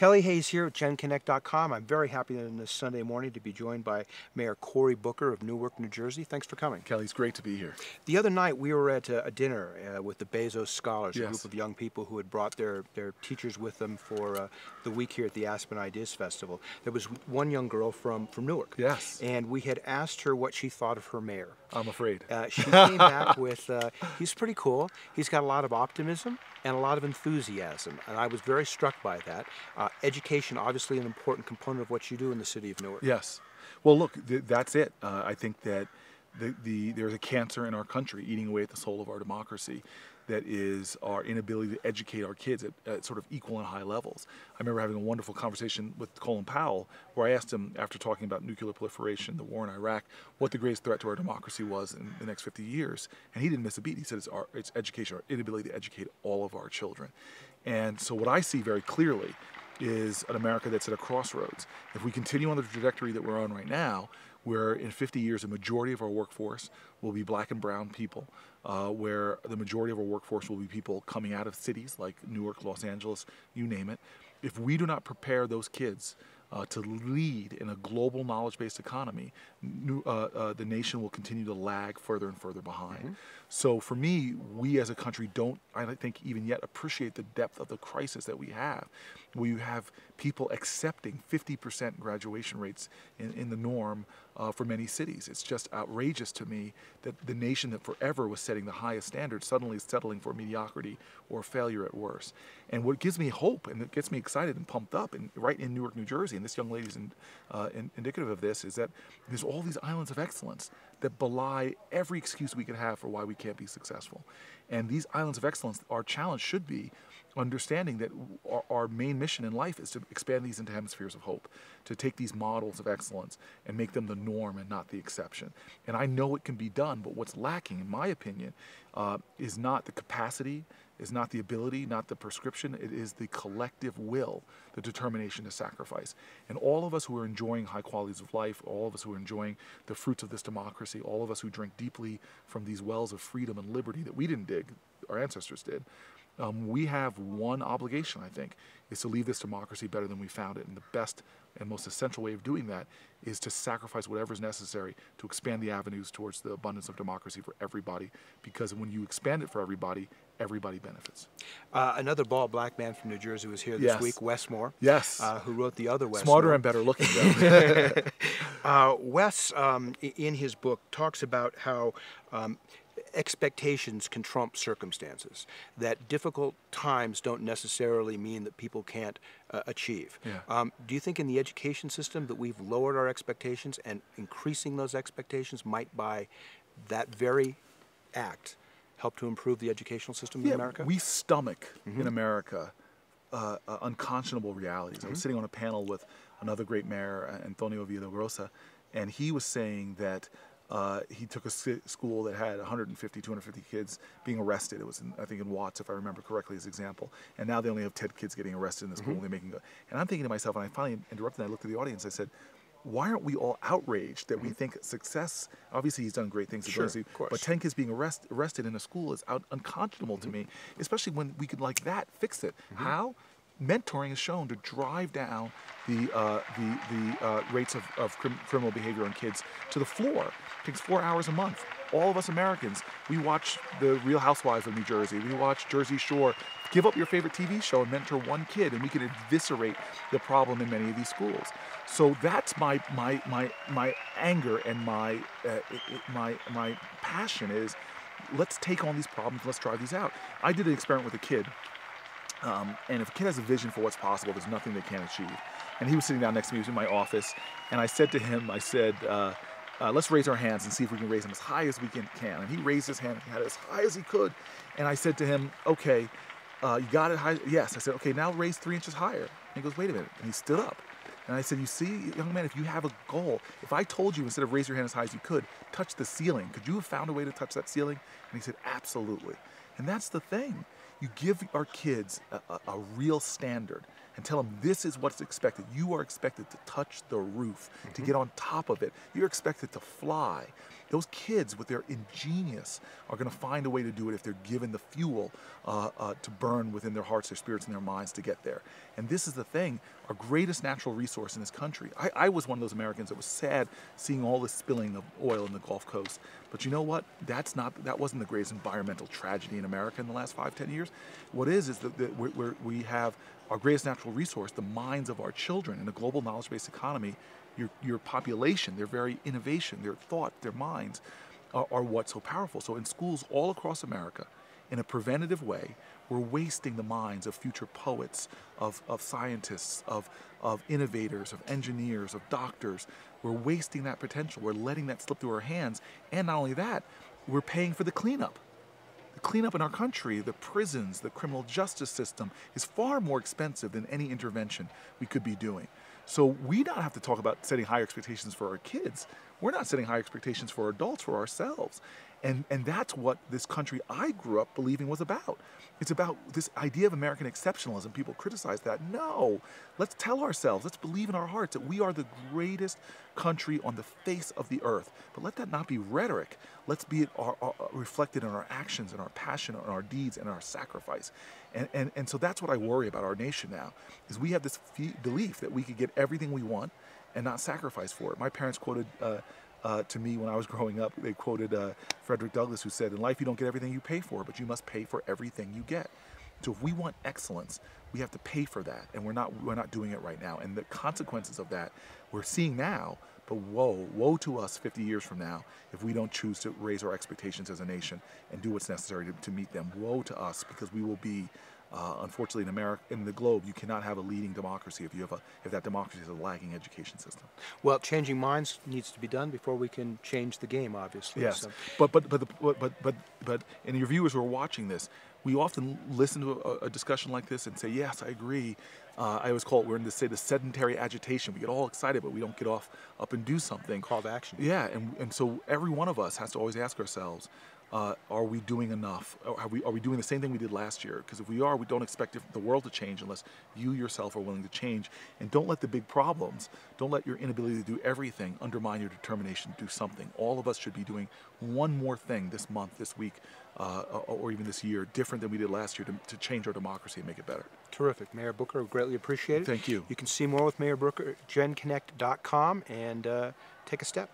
Kelly Hayes here at genConnect.com. I'm very happy on this Sunday morning to be joined by Mayor Cory Booker of Newark, New Jersey. Thanks for coming. Kelly, it's great to be here. The other night we were at a dinner with the Bezos Scholars, Yes. a group of young people who had brought their teachers with them for the week here at the Aspen Ideas Festival. There was one young girl from Newark. Yes. And we had asked her what she thought of her mayor. I'm afraid. She came back with, he's pretty cool. He's got a lot of optimism and a lot of enthusiasm, and I was very struck by that. Education, obviously an important component of what you do in the city of Newark. Yes. Well, look, that's it. I think that there's a cancer in our country eating away at the soul of our democracy. That is our inability to educate our kids at sort of equal and high levels. I remember having a wonderful conversation with Colin Powell where I asked him, after talking about nuclear proliferation, the war in Iraq, what the greatest threat to our democracy was in the next 50 years. And he didn't miss a beat. He said it's education, our inability to educate all of our children. And so what I see very clearly is an America that's at a crossroads. If we continue on the trajectory that we're on right now, where in 50 years a majority of our workforce will be black and brown people, where the majority of our workforce will be people coming out of cities like Newark, Los Angeles, you name it. If we do not prepare those kids to lead in a global knowledge-based economy, the nation will continue to lag further and further behind. Mm-hmm. So for me, we as a country don't, I don't think, even yet appreciate the depth of the crisis that we have. Where you have people accepting 50% graduation rates in the norm for many cities. It's just outrageous to me that the nation that forever was setting the highest standards suddenly is settling for mediocrity or failure at worst. And what gives me hope and it gets me excited and pumped up, and right in Newark, New Jersey, and this young lady's indicative of this, is that there's all these islands of excellence that belie every excuse we could have for why we can't be successful. And these islands of excellence, our challenge should be understanding that our main mission in life is to expand these into hemispheres of hope, to take these models of excellence and make them the norm and not the exception. And I know it can be done, but what's lacking, in my opinion, is not the capacity, is not the ability, not the prescription, it is the collective will, the determination to sacrifice. And all of us who are enjoying high qualities of life, all of us who are enjoying the fruits of this democracy, all of us who drink deeply from these wells of freedom and liberty that we didn't dig, our ancestors did, we have one obligation, I think, is to leave this democracy better than we found it. And the best and most essential way of doing that is to sacrifice whatever is necessary to expand the avenues towards the abundance of democracy for everybody. Because when you expand it for everybody, everybody benefits. Another bald black man from New Jersey was here this week, Wes Moore. Yes. Who wrote The Other Wes Smarter Moore. and better looking, though. Wes, in his book, talks about how expectations can trump circumstances, that difficult times don't necessarily mean that people can't achieve. Yeah. Do you think in the education system that we've lowered our expectations, and increasing those expectations might, by that very act, help to improve the educational system in America? We stomach in America unconscionable realities. I was sitting on a panel with another great mayor, Antonio Villagrosa, and he was saying that he took a school that had 150, 250 kids being arrested. It was, I think, in Watts, if I remember correctly, as example. And now they only have 10 kids getting arrested in the school. They're making, and I'm thinking to myself, and I finally interrupted, and I looked at the audience, I said, why aren't we all outraged that we think success, obviously he's done great things, sure, but 10 kids being arrested in a school is unconscionable to me, especially when we could, like that, fix it. How? Mentoring is shown to drive down the rates of criminal behavior on kids to the floor. It takes 4 hours a month. All of us Americans, we watch The Real Housewives of New Jersey. We watch Jersey Shore. Give up your favorite TV show and mentor one kid, and we can eviscerate the problem in many of these schools. So that's my anger and my passion is, let's take on these problems. Let's try these out. I did an experiment with a kid. And if a kid has a vision for what's possible, there's nothing they can't achieve. And he was sitting down next to me, he was in my office, and I said to him, let's raise our hands and see if we can raise them as high as we can. And he raised his hand, he had it as high as he could. And I said to him, okay, you got it high? Yes. I said, okay, now raise 3 inches higher. And he goes, wait a minute. And he stood up. And I said, you see, young man, if you have a goal, if I told you instead of raise your hand as high as you could, touch the ceiling, could you have found a way to touch that ceiling? And he said, absolutely. And that's the thing. You give our kids a real standard and tell them this is what's expected. You are expected to touch the roof, to get on top of it. You're expected to fly. Those kids, with their ingenious, are going to find a way to do it if they're given the fuel to burn within their hearts, their spirits, and their minds to get there. And this is the thing, our greatest natural resource in this country. I was one of those Americans that was sad seeing all this spilling of oil in the Gulf Coast. But you know what? That wasn't the greatest environmental tragedy in America in the last 5-10 years. What is that we have our greatest natural resource, the minds of our children. In a global knowledge-based economy, your population, their very innovation, their thought, their minds are what's so powerful. So in schools all across America, in a preventative way, we're wasting the minds of future poets, of scientists, of innovators, of engineers, of doctors. We're wasting that potential. We're letting that slip through our hands. And not only that, we're paying for the cleanup. The cleanup in our country, the prisons, the criminal justice system is far more expensive than any intervention we could be doing. So we don't have to talk about setting higher expectations for our kids. We're not setting high expectations for adults, for ourselves. And that's what this country I grew up believing was about. It's about this idea of American exceptionalism. People criticize that. No, let's tell ourselves, let's believe in our hearts that we are the greatest country on the face of the earth. But let that not be rhetoric. Let's be reflected in our actions and our passion and our deeds and our sacrifice. And so that's what I worry about our nation now, is we have this belief that we could get everything we want and not sacrifice for it. My parents quoted to me when I was growing up, they quoted Frederick Douglass, who said, in life you don't get everything you pay for, but you must pay for everything you get. So if we want excellence, we have to pay for that, and we're not doing it right now. And the consequences of that we're seeing now, but woe to us 50 years from now if we don't choose to raise our expectations as a nation and do what's necessary to meet them. Woe to us, because we will be, unfortunately, in America, in the globe, you cannot have a leading democracy if that democracy has a lagging education system. Well, changing minds needs to be done before we can change the game, obviously. Yes, So. but and your viewers who are watching this, we often listen to a discussion like this and say, yes, I agree. I always call it, we're in this sedentary agitation. We get all excited, but we don't get up and do something. Call to action. Yeah, and so every one of us has to always ask ourselves, are we doing enough? Are we doing the same thing we did last year? Because if we are, we don't expect the world to change unless you yourself are willing to change. And don't let the big problems, don't let your inability to do everything undermine your determination to do something. All of us should be doing one more thing this month, this week, or even this year, different than we did last year to change our democracy and make it better. Terrific. Mayor Booker, greatly appreciate it. Thank you. You can see more with Mayor Booker at genConnect.com and take a step.